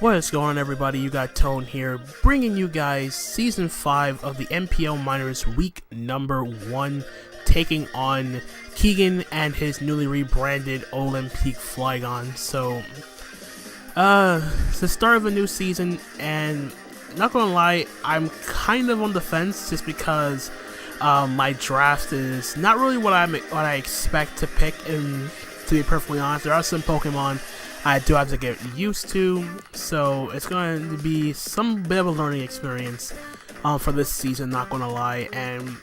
What is going on, everybody? You got Tone here, bringing you guys Season 5 of the NPL Minors Week number 1, taking on Keegan and his newly rebranded Olympique Flygon. So, it's the start of a new season, and not gonna lie, I'm kind of on the fence just because my draft is not really what I expect to pick, and to be perfectly honest, there are some Pokemon I do have to get used to, so it's going to be some bit of a learning experience for this season, not gonna lie. And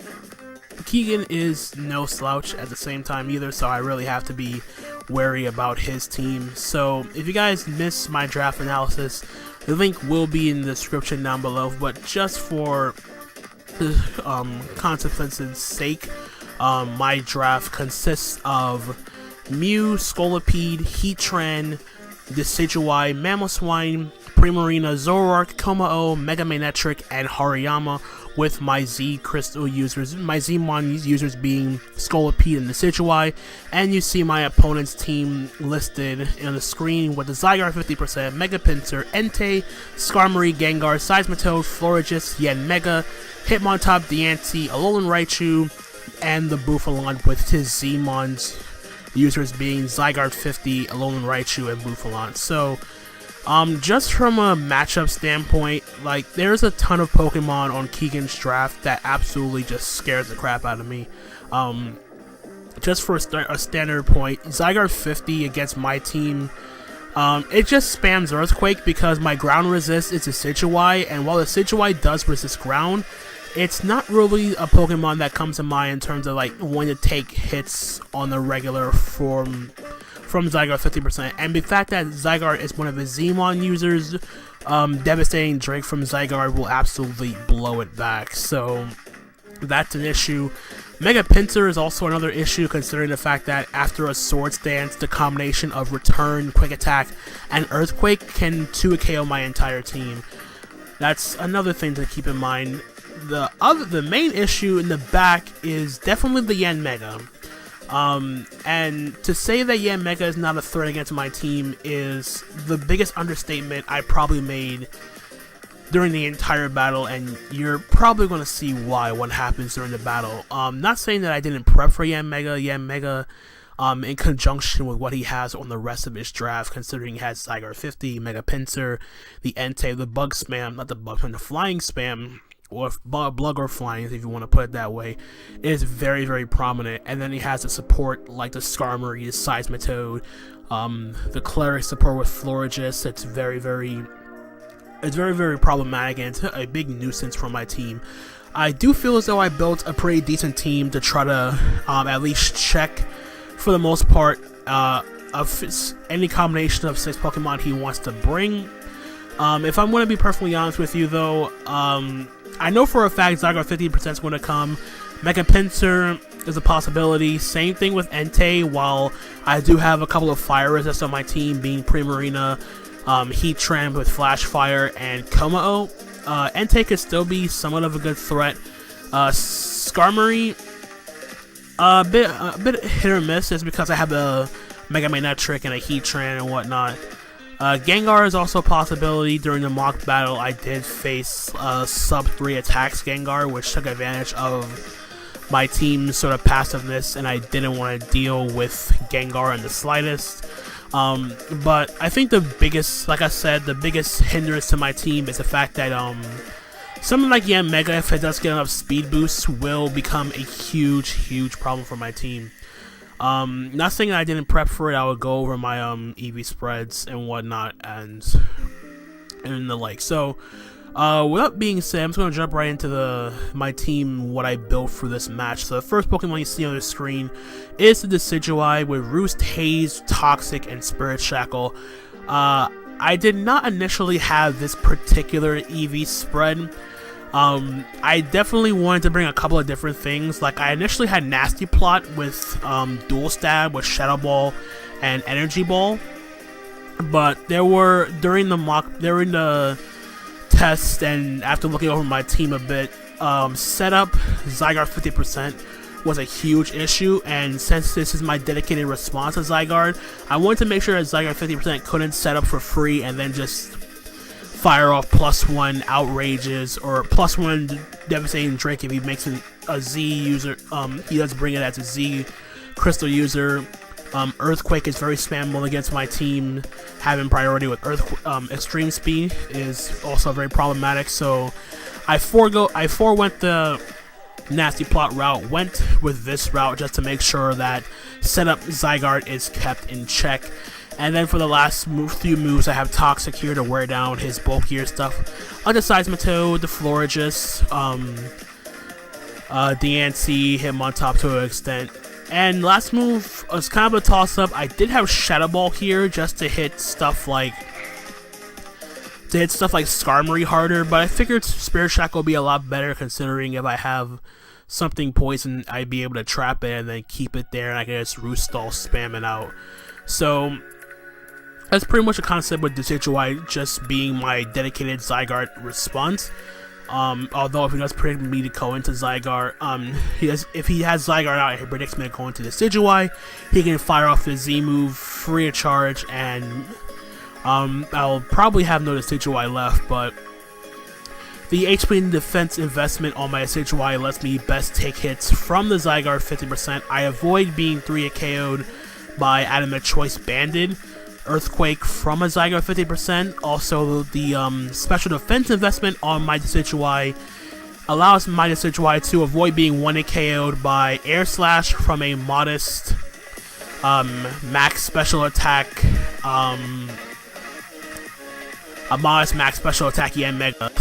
Keegan is no slouch at the same time either, so I really have to be wary about his team. So if you guys miss my draft analysis, the link will be in the description down below, but just for the consequence's sake, my draft consists of Mew, Scolipede, Heatran, Decidueye, Mamoswine, Primarina, Zoroark, Komao, Mega Manectric, and Hariyama, with my Z Crystal users, my Zmon users being Scolipede and Decidueye. And you see my opponent's team listed on the screen with the Zygarde 50%, Mega Pinsir, Entei, Skarmory, Gengar, Seismitoad, Florigis, Yanmega, Hitmontop, Diancie, Alolan Raichu, and the Bouffalant with his Zmon's users being Zygarde 50, Alolan Raichu, and Bouffalant. So, just from a matchup standpoint, like, there's a ton of Pokemon on Keegan's draft that absolutely just scares the crap out of me. Just for a standard point, Zygarde 50 against my team, it just spams Earthquake because my ground resist is a Decidueye, and while the Decidueye does resist ground, it's not really a Pokemon that comes to mind in terms of like when to take hits on the regular from Zygarde 50%. And the fact that Zygarde is one of his Zmon users, devastating Drake from Zygarde will absolutely blow it back. So that's an issue. Mega Pinsir is also another issue, considering the fact that after a Swords Dance, the combination of Return, Quick Attack, and Earthquake can 2-KO my entire team. That's another thing to keep in mind. The main issue in the back is definitely the Yanmega. And to say that Yanmega is not a threat against my team is the biggest understatement I probably made during the entire battle, and you're probably going to see why what happens during the battle. Not saying that I didn't prep for Yanmega, in conjunction with what he has on the rest of his draft, considering he has Zygarde 50, Mega Pinsir, the Entei, the Bug Spam, not the Bug Spam, the Flying Spam, or Bug or Flying, if you want to put it that way, is very, very prominent. And then he has the support like the Skarmory, the Seismitoad, the Cleric support with Florigis. It's very, very problematic, and it's a big nuisance for my team. I do feel as though I built a pretty decent team to try to at least check, for the most part, of any combination of 6 Pokemon he wants to bring. If I'm going to be perfectly honest with you, though, I know for a fact Zygarde 50% is going to come. Mega Pinsir is a possibility. Same thing with Entei, while I do have a couple of fire resists on my team, being Primarina, Heatran with Flash Fire, and Komao. Entei could still be somewhat of a good threat. Skarmory, a bit hit or miss, just because I have a Mega Manectric and a Heatran and whatnot. Gengar is also a possibility. During the mock battle, I did face sub 3 attacks Gengar, which took advantage of my team's sort of passiveness, and I didn't want to deal with Gengar in the slightest. But I think the biggest, like I said, the biggest hindrance to my team is the fact that something like Yanmega, if it does get enough speed boosts, will become a huge problem for my team. Not saying that I didn't prep for it. I would go over my EV spreads and whatnot and the like. So with that being said, I'm just going to jump right into my team, what I built for this match. So the first Pokemon you see on the screen is the Decidueye with Roost, Haze, Toxic, and Spirit Shackle. I did not initially have this particular EV spread. I definitely wanted to bring a couple of different things. Like, I initially had Nasty Plot with Dual Stab with Shadow Ball and Energy Ball, but there were during the test and after looking over my team a bit, setup Zygarde 50% was a huge issue, and since this is my dedicated response to Zygarde, I wanted to make sure that Zygarde 50% couldn't set up for free and then just fire off +1 outrages or +1 devastating drink if he makes a Z user. He does bring it as a Z crystal user. Earthquake is very spammable against my team. Having priority with extreme speed is also very problematic. So I forewent the nasty plot route, went with this route just to make sure that setup Zygarde is kept in check. And then for the last few moves, I have Toxic here to wear down his bulkier stuff. Under Seismitoad, the Florigis, DNC, hit him on top to an extent. And last move was kind of a toss-up. I did have Shadow Ball here just to hit stuff like Skarmory harder, but I figured Spirit Shack will be a lot better considering if I have something poison, I'd be able to trap it and then keep it there, and I can just Roost Stall spam it out. So that's pretty much the concept with Decidueye just being my dedicated Zygarde response. Although if he does predict me to go into Zygarde, if he has Zygarde out and he predicts me to go into Decidueye, he can fire off the Z move free of charge, and I'll probably have no Decidueye left, but the HP and defense investment on my Decidueye lets me best take hits from the Zygarde 50%. I avoid being 3 KO'd by Adamant Choice Banded. Earthquake from a Zygarde 50%. Also, the special defense investment on my Decidueye allows my Decidueye to avoid being 1 KO'd by Air Slash from a modest max special attack. A modest max special attack Mega.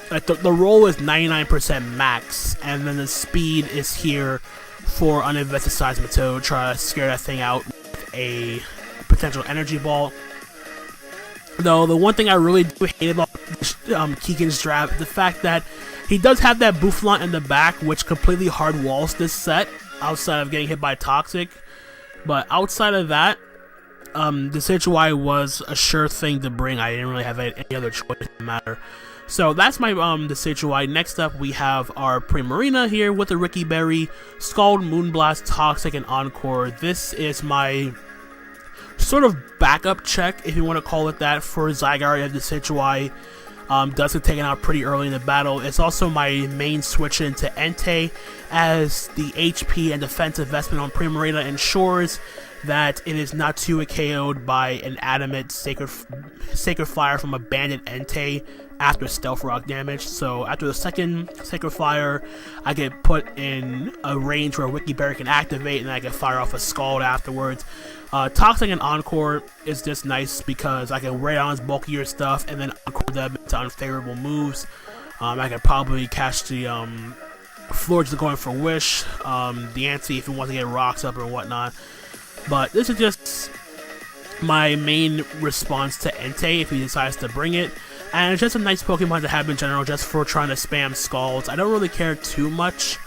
So, the roll is 99% max, and then the speed is here for uninvested Seismitoad. Try to scare that thing out with a potential energy ball. Though the one thing I really do hate about Keegan's draft, the fact that he does have that Bouffalant in the back, which completely hard walls this set outside of getting hit by Toxic. But outside of that, the Decidueye was a sure thing to bring. I didn't really have any other choice in the matter. So that's my Decidueye. Next up, we have our Primarina here with the Ricky Berry, Scald, Moonblast, Toxic, and Encore. This is my sort of backup check, if you want to call it that, for Zygarde and Decidueye. Does get taken out pretty early in the battle. It's also my main switch into Entei, as the HP and defense investment on Primarina ensures that it is not too KO'd by an Adamant Sacred Fire from a Banded Entei after Stealth Rock damage. So after the second Sacred Fire, I get put in a range where Wiki Berry can activate, and I can fire off a Scald afterwards. Toxic and Encore is just nice because I can wear on his bulkier stuff and then Encore them into unfavorable moves. I can probably catch the Florigis going for Wish, the Antsy if he wants to get rocks up or whatnot. But this is just my main response to Entei if he decides to bring it. And it's just a nice Pokemon to have in general, just for trying to spam Scalds. I don't really care too much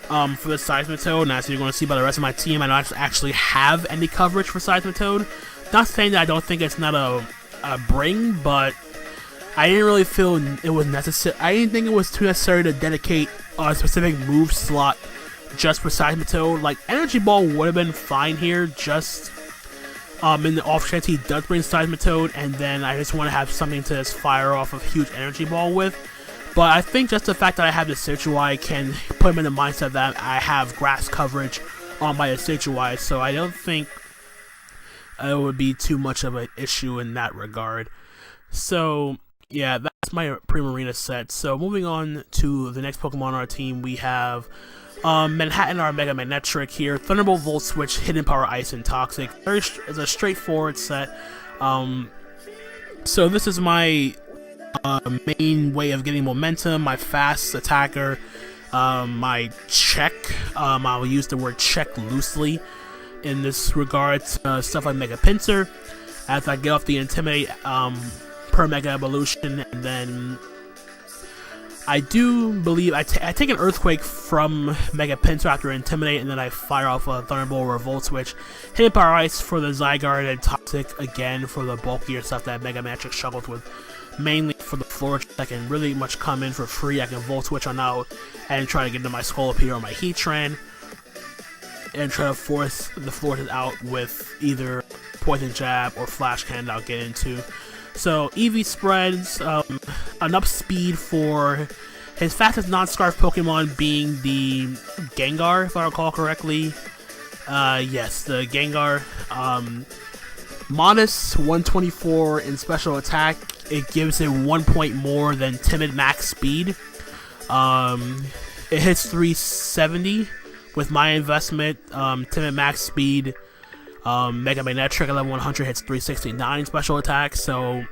for the Seismitoad, and as you're going to see by the rest of my team, I don't actually have any coverage for Seismitoad. Not saying that I don't think it's not a bring, but I didn't really feel it was necessary. I didn't think it was too necessary to dedicate a specific move slot just for Seismitoad. Like, Energy Ball would have been fine here, just in the off chance he does bring Seismitoad, and then I just want to have something to just fire off a huge Energy Ball with. But I think just the fact that I have the Decidueye can put him in the mindset that I have grass coverage on my Decidueye, so I don't think it would be too much of an issue in that regard. So yeah, that's my Primarina set. So moving on to the next Pokemon on our team, we have Manhattan, our Mega Magnetric here. Thunderbolt, Volt Switch, Hidden Power, Ice, and Toxic. It's a straightforward set. So this is my main way of getting momentum, my fast attacker, my check. I'll use the word check loosely in this regard. Stuff like Mega Pinsir, as I get off the Intimidate per Mega Evolution, and then I do believe I take an Earthquake from Mega Pinsir after Intimidate, and then I fire off a Thunderbolt or a Volt Switch. Hidden Power Ice for the Zygarde, and Toxic again for the bulkier stuff that Mega Magic struggles with. Mainly for the Florigis that can really much come in for free. I can Volt Switch on out and try to get into my Scolipede or my Heatran, and try to force the Florigis out with either Poison Jab or Flash Cannon I'll get into. So EV spreads, enough speed for his fastest non-scarf Pokemon being the Gengar, if I recall correctly. Yes, the Gengar. Modest 124 in special attack. It gives it 1 point more than Timid max speed. It hits 370 with my investment. Timid max speed. Mega Magnetric at level 100 hits 369 special attack, so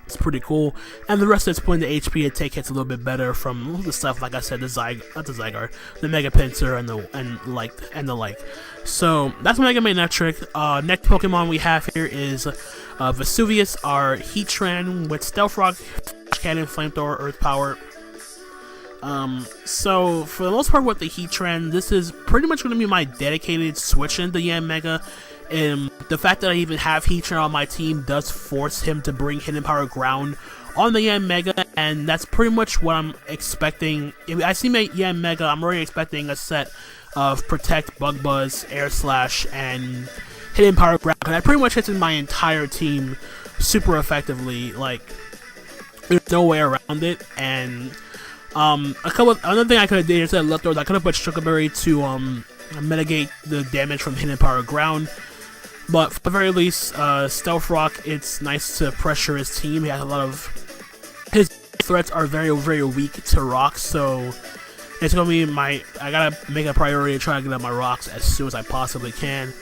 it's pretty cool. And the rest of it's putting the HP to take hits a little bit better from the stuff, like I said, the Mega Pinsir and the like. So that's Mega Magnetric. Next Pokemon we have here is Vesuvius, our Heatran with Stealth Rock, Cannon, Flamethrower, Earth Power. So for the most part with the Heatran, this is pretty much going to be my dedicated switch into Yanmega. And the fact that I even have Heatran on my team does force him to bring Hidden Power Ground on the Yanmega, and that's pretty much what I'm expecting. If I see my Yanmega, I'm already expecting a set of Protect, Bug Buzz, Air Slash, and Hidden Power Ground. And that pretty much hits in my entire team super effectively. Like, there's no way around it. And another thing I could have did instead of Leftovers, I could have put Sugar Berry to mitigate the damage from Hidden Power Ground. But for the very least, Stealth Rock, it's nice to pressure his team. He has a lot of... His threats are very, very weak to rocks, so it's going to be I gotta make a priority to try to get up my rocks as soon as I possibly can.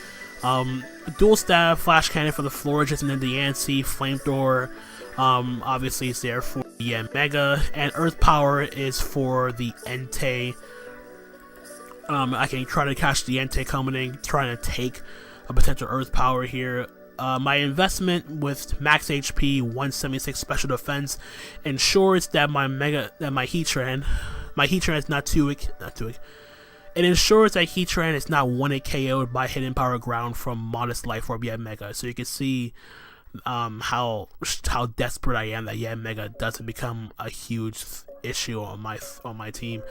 Dual Stab, Flash Cannon for the Florges and then the Yancy, Flamethrower. Obviously, it's there for the Yanmega, and Earth Power is for the Entei. I can try to catch the Entei coming in, trying to take a potential Earth Power here. My investment with max HP, 176 special defense, ensures that my Heatran is not too weak. It ensures that Heatran is not 1-hit KO'd by Hidden Power Ground from Modest Life Orb Yanmega. So you can see how desperate I am that Yanmega doesn't become a huge issue on my team.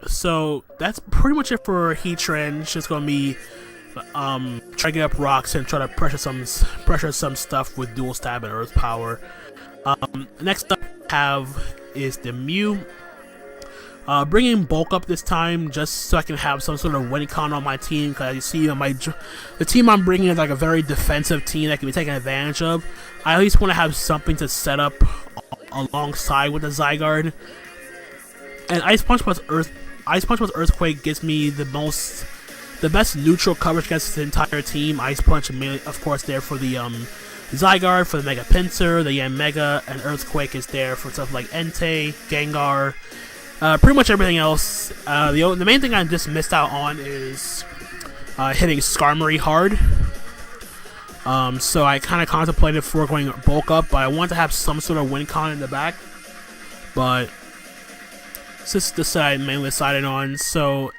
So that's pretty much it for Heatran. It's just gonna be try to get up rocks and try to pressure some stuff with Dual Stab and Earth Power. Next up I have is the Mew. Bringing Bulk up this time just so I can have some sort of win con on my team, because you see the team I'm bringing is like a very defensive team that can be taken advantage of. I at least want to have something to set up alongside with the Zygarde. And Ice Punch plus Earthquake gives me the best neutral coverage against the entire team. Ice Punch, of course, there for the Zygarde, for the Mega Pinsir, the Yanmega, and Earthquake is there for stuff like Entei, Gengar, pretty much everything else. The main thing I just missed out on is hitting Skarmory hard. So I kind of contemplated for going Bulk up, but I want to have some sort of win con in the back. But this is the side I mainly decided on. So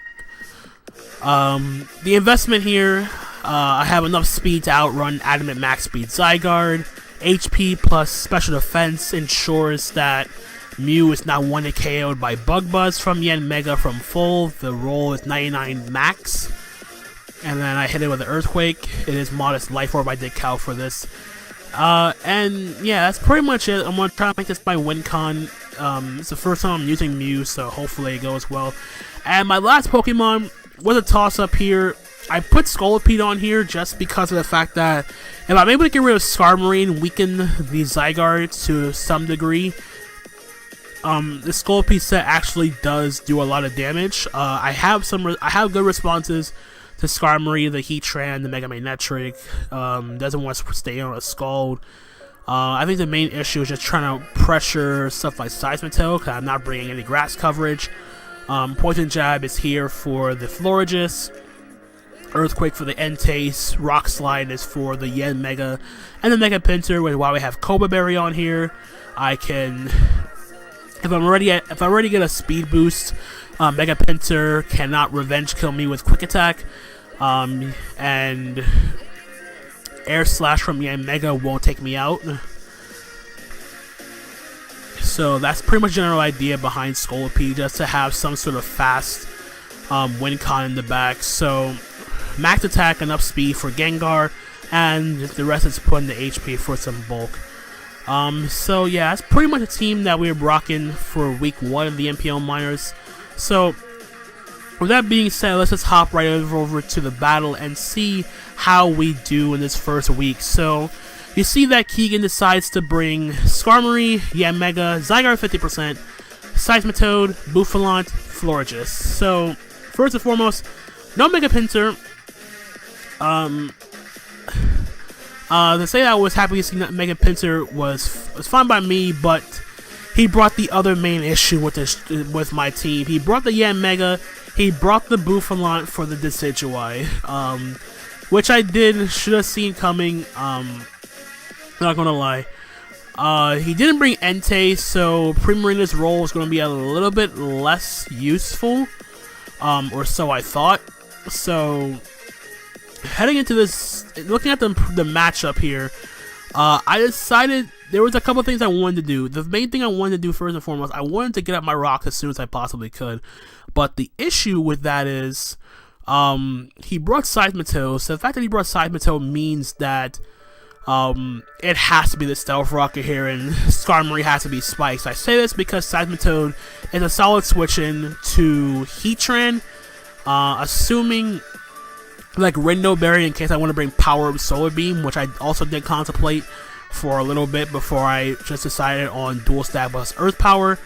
the investment here, I have enough speed to outrun Adamant Max Speed Zygarde. HP plus Special Defense ensures that Mew is not 1-hit KO'd by Bug Buzz from Yanmega from full. The roll is 99 max. And then I hit it with an Earthquake. It is Modest Life Orb. I did Cal for this. And yeah, that's pretty much it. I'm going to try to make this my win con. It's the first time I'm using Mew, so hopefully it goes well. And my last Pokemon was a toss-up here. I put Scolipede on here just because of the fact that if I'm able to get rid of Skarmory and weaken the Zygarde to some degree, the Scolipede set actually does do a lot of damage. I have good responses to Skarmory, the Heatran, the Mega Magnetric. Doesn't want to stay on a Scald. I think the main issue is just trying to pressure stuff like Seismitail, because I'm not bringing any grass coverage. Poison Jab is here for the Florges. Earthquake for the Entei. Rock Slide is for the Yanmega and the Mega Pinsir. While we have Cobra Berry on here, I can, if I already get a speed boost, Mega Pinsir cannot revenge kill me with Quick Attack, and Air Slash from Yanmega won't take me out. So that's pretty much the general idea behind Scolipede, just to have some sort of fast win con in the back. So max attack, enough speed for Gengar, and the rest is put in the HP for some bulk. So yeah, that's pretty much a team that we're rocking for week 1 of the NPL minors. So with that being said, let's just hop right over to the battle and see how we do in this first week. So you see that Keegan decides to bring Skarmory, Yanmega, Zygarde 50%, Seismitoad, Bouffalant, Florges. So first and foremost, no Mega Pinsir. To say that I was happy to see that Mega Pinsir was fine by me, but he brought the other main issue with my team. He brought the Yanmega, he brought the Bouffalant for the Decidueye, which I should have seen coming. Not gonna lie. He didn't bring Entei, so Primarina's role is gonna be a little bit less useful, or so I thought. So heading into this, looking at the matchup here, I decided there was a couple things I wanted to do. The main thing I wanted to do first and foremost, I wanted to get up my rocks as soon as I possibly could. But the issue with that is, he brought Seismitoad, so the fact that he brought Seismitoad means that it has to be the Stealth Rocket here, and Skarmory has to be Spikes. I say this because Seismitoad is a solid switch in to Heatran, assuming like Rindo Berry in case I want to bring Power Solar Beam, which I also did contemplate for a little bit before I just decided on Dual Stack plus Earth Power.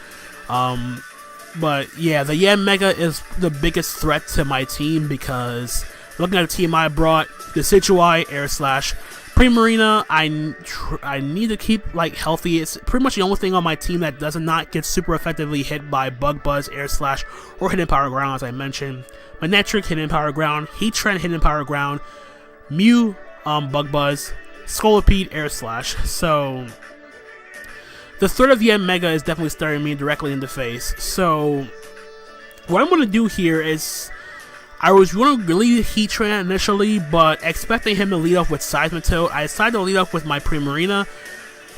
But yeah, the Yanmega is the biggest threat to my team because looking at the team I brought, the Decidueye, Air Slash, Primarina, I need to keep like healthy. It's pretty much the only thing on my team that does not get super effectively hit by Bug Buzz, Air Slash, or Hidden Power Ground, as I mentioned. Manectric, Hidden Power Ground, Heatran, Hidden Power Ground, Mew, Bug Buzz, Scolipede, Air Slash. So the threat of the Yanmega is definitely staring me directly in the face. So what I'm going to do here is, I was going to lead Heatran initially, but expecting him to lead off with Seismitoad, I decided to lead off with my Primarina,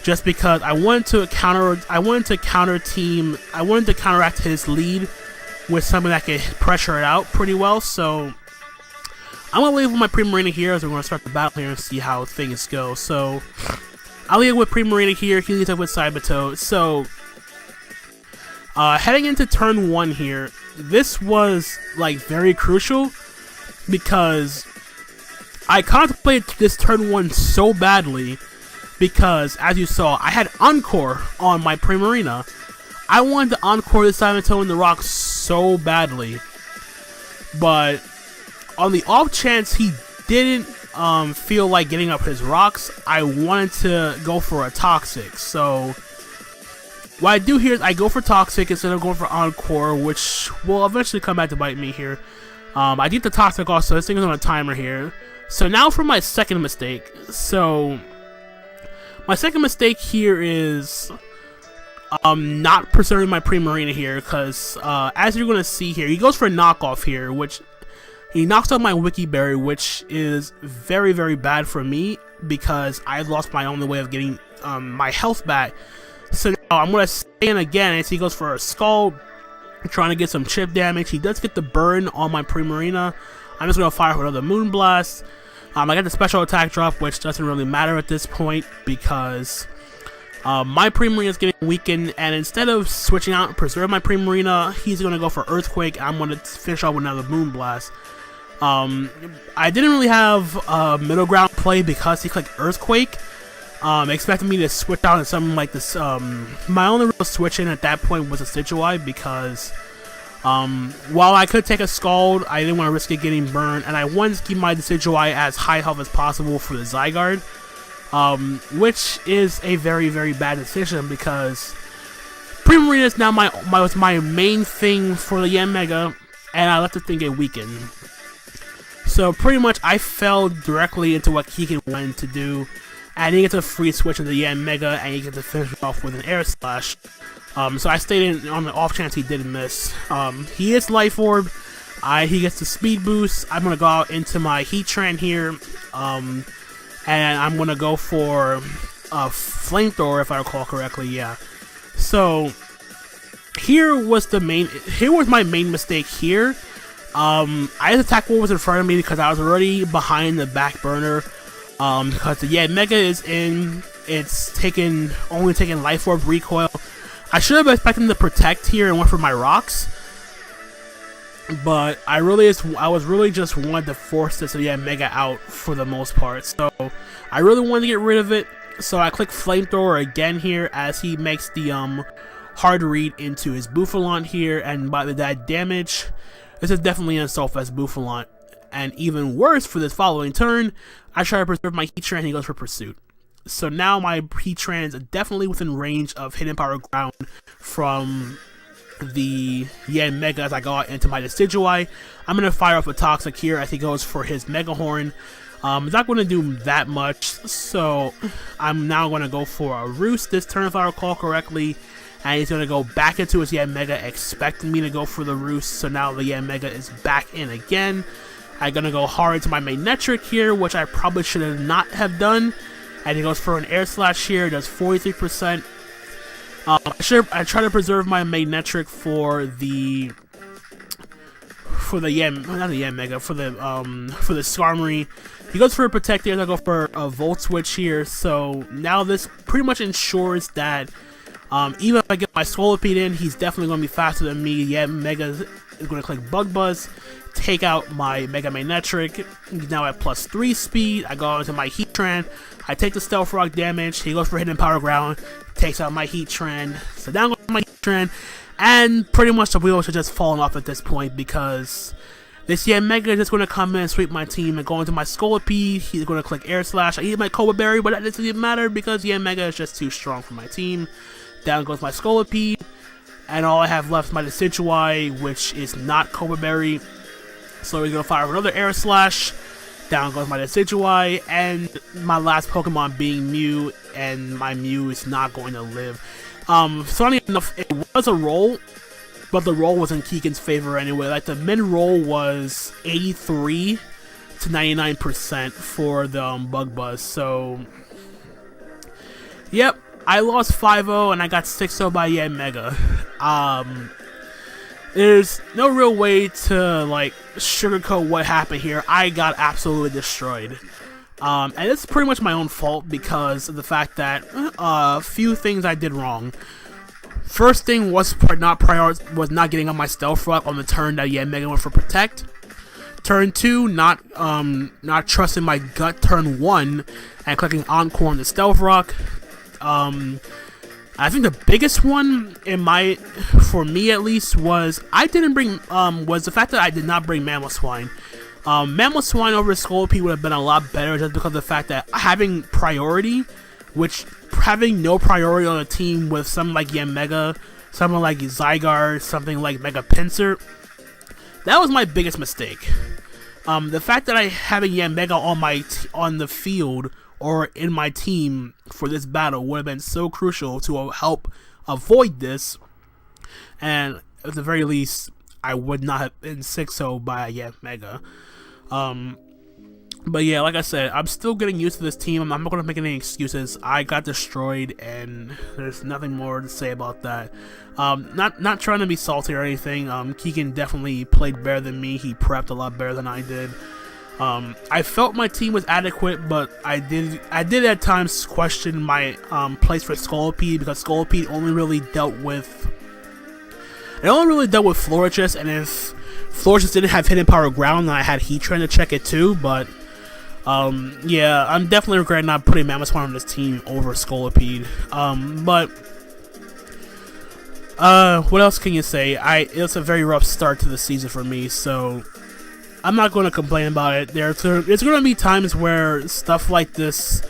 just because I wanted to counteract his lead with something that could pressure it out pretty well. So I'm going to lead with my Primarina here as we're going to start the battle here and see how things go. So I'll lead with Primarina here, he leads up with Seismitoad. So heading into turn 1 here, this was like very crucial because I contemplated this turn 1 so badly because, as you saw, I had Encore on my Primarina. I wanted to Encore the Seismitoad in the rock so badly, but on the off chance he didn't feel like getting up his rocks, I wanted to go for a Toxic. So what I do here is I go for Toxic instead of going for Encore, which will eventually come back to bite me here. I did the Toxic also, this thing is on a timer here. So now for my second mistake. So my second mistake here is not preserving my Primarina here, because as you're going to see here, he goes for a knockoff here, which he knocks out my Wiki Berry, which is very, very bad for me because I lost my only way of getting my health back. So now I'm going to stay in again as he goes for a Scald, trying to get some chip damage. He does get the burn on my Primarina. I'm just going to fire for another Moonblast. I got the special attack drop, which doesn't really matter at this point because my Primarina is getting weakened, and instead of switching out and preserve my Primarina, he's going to go for Earthquake. I'm going to finish off with another Moonblast. I didn't really have a middle ground play because he clicked Earthquake. Expecting me to switch out to something like this. My only real switch in at that point was a Decidueye because while I could take a Scald, I didn't want to risk it getting burned, and I wanted to keep my Decidueye as high health as possible for the Zygarde, which is a very, very bad decision because Primarina is now my main thing for the Yanmega, and I let the thing get weakened. So pretty much I fell directly into what Keegan wanted to do. And he gets a free switch into the Yanmega, and he gets to finish off with an Air Slash. So I stayed in on the off chance he didn't miss. He is Life Orb. He gets the Speed Boost. I'm going to go out into my Heatran here. And I'm going to go for Flamethrower, if I recall correctly, yeah. So here was my main mistake here. I had attack what was in front of me because I was already behind the back burner Because yeah, Mega is in. It's only taking Life Orb recoil. I should have expected him to protect here and went for my rocks, but I was really just wanted to force this Mega out for the most part. So I really wanted to get rid of it. So I click Flamethrower again here as he makes the hard read into his Bouffalant here, and by that damage, this is definitely an Assault Vest Bouffalant. And even worse, for this following turn, I try to preserve my Heatran, he goes for Pursuit. So now my Heatrans are definitely within range of Hidden Power Ground from the Mega as I go out into my Decidueye. I'm going to fire off a Toxic here as he goes for his Mega Horn. It's not going to do that much, so I'm now going to go for a Roost this turn if I recall correctly. And he's going to go back into his Mega, expecting me to go for the Roost. So now the Mega is back in again. I'm going to go hard into my Magnetric here, which I probably should not have done. And he goes for an Air Slash here, does 43%. I try to preserve my Magnetric for the Skarmory. He goes for a Protect here, I go for a Volt Switch here. So now this pretty much ensures that even if I get my Scolipede in, he's definitely going to be faster than me. Mega is going to click Bug Buzz, take out my Mega Magnetric. He's now at +3 speed. I go into my Heatran. I take the Stealth Rock damage. He goes for Hidden Power Ground, takes out my Heatran. So down goes my Heatran, and pretty much the wheels are just falling off at this point because this Mega is just going to come in and sweep my team and go into my Scolipede. He's going to click Air Slash. I eat my Cobra Berry, but that doesn't even matter because Mega is just too strong for my team. Down goes my Scolipede, and all I have left is my Decidueye, which is not Cobra Berry. So we're going to fire another Air Slash. Down goes my Decidueye, and my last Pokemon being Mew, and my Mew is not going to live. Funny enough, it was a roll, but the roll was in Keegan's favor anyway. Like, the mid-roll was 83 to 99% for the Bug Buzz, so yep, I lost 5-0, and I got 6-0 by Mega. There's no real way to, like, sugarcoat what happened here. I got absolutely destroyed. And it's pretty much my own fault because of the fact that a few things I did wrong. First thing was not getting on my Stealth Rock on the turn that Mega went for Protect. Turn 2, not trusting my gut turn 1 and clicking Encore on the Stealth Rock. I think the biggest one for me at least, was the fact that I did not bring Mamoswine. Mamoswine over Scolipede would have been a lot better just because of the fact that having priority, having no priority on a team with something like Mega, something like Zygarde, something like Mega Pinsir, that was my biggest mistake. The fact that having Mega on the field or in my team for this battle would have been so crucial to help avoid this, and at the very least, I would not have been 6-0 by Mega. But yeah, like I said, I'm still getting used to this team. I'm not going to make any excuses. I got destroyed, and there's nothing more to say about that. Not trying to be salty or anything. Keegan definitely played better than me. He prepped a lot better than I did. I felt my team was adequate, but I did at times question my place for Scolipede, because Scolipede only really dealt with Florges, and if Florges didn't have Hidden Power Ground, then I had Heatran to check it too. But yeah, I'm definitely regretting not putting Mamoswine on this team over Scolipede. But what else can you say? It's a very rough start to the season for me, so I'm not going to complain about it. There's going to be times where stuff like this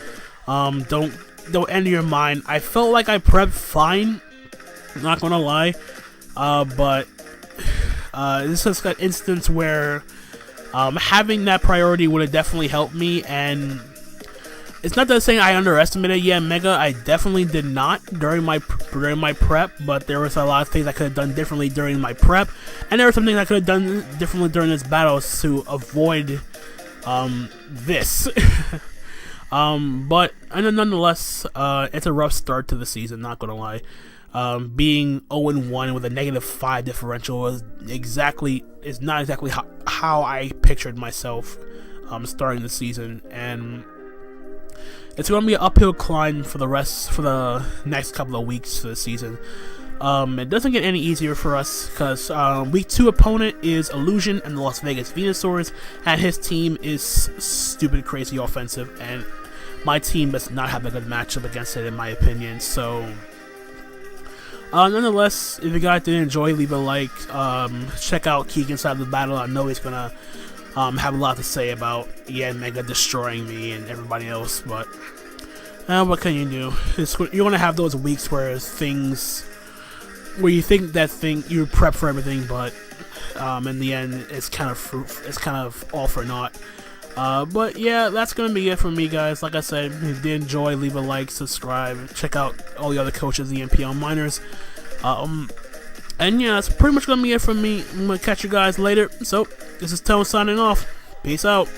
don't enter your mind. I felt like I prepped fine, not going to lie, but this is an instance where having that priority would have definitely helped me, and it's not that saying I underestimated Mega. I definitely did not during my prep, but there was a lot of things I could have done differently during my prep, and there were some things I could have done differently during this battle to avoid this. But nonetheless, it's a rough start to the season, not gonna lie. Being 0-1 with a -5 differential is not exactly how I pictured myself starting the season, and it's going to be an uphill climb for the next couple of weeks of the season. It doesn't get any easier for us because week 2 opponent is Illusion and the Las Vegas Venusaurs, and his team is stupid, crazy offensive, and my team does not have a good matchup against it in my opinion. So nonetheless, if you guys did enjoy, leave a like. Check out Keegan's side of the battle. I know he's gonna have a lot to say about Mega destroying me and everybody else, but what can you do? You're gonna have those weeks where you think you prep for everything, but in the end it's kind of all for naught. But yeah, that's gonna be it for me, guys. Like I said, if you did enjoy, leave a like, subscribe, check out all the other coaches, the NPL minors. And yeah, that's pretty much gonna be it from me. I'm gonna catch you guys later. So this is Tone signing off. Peace out.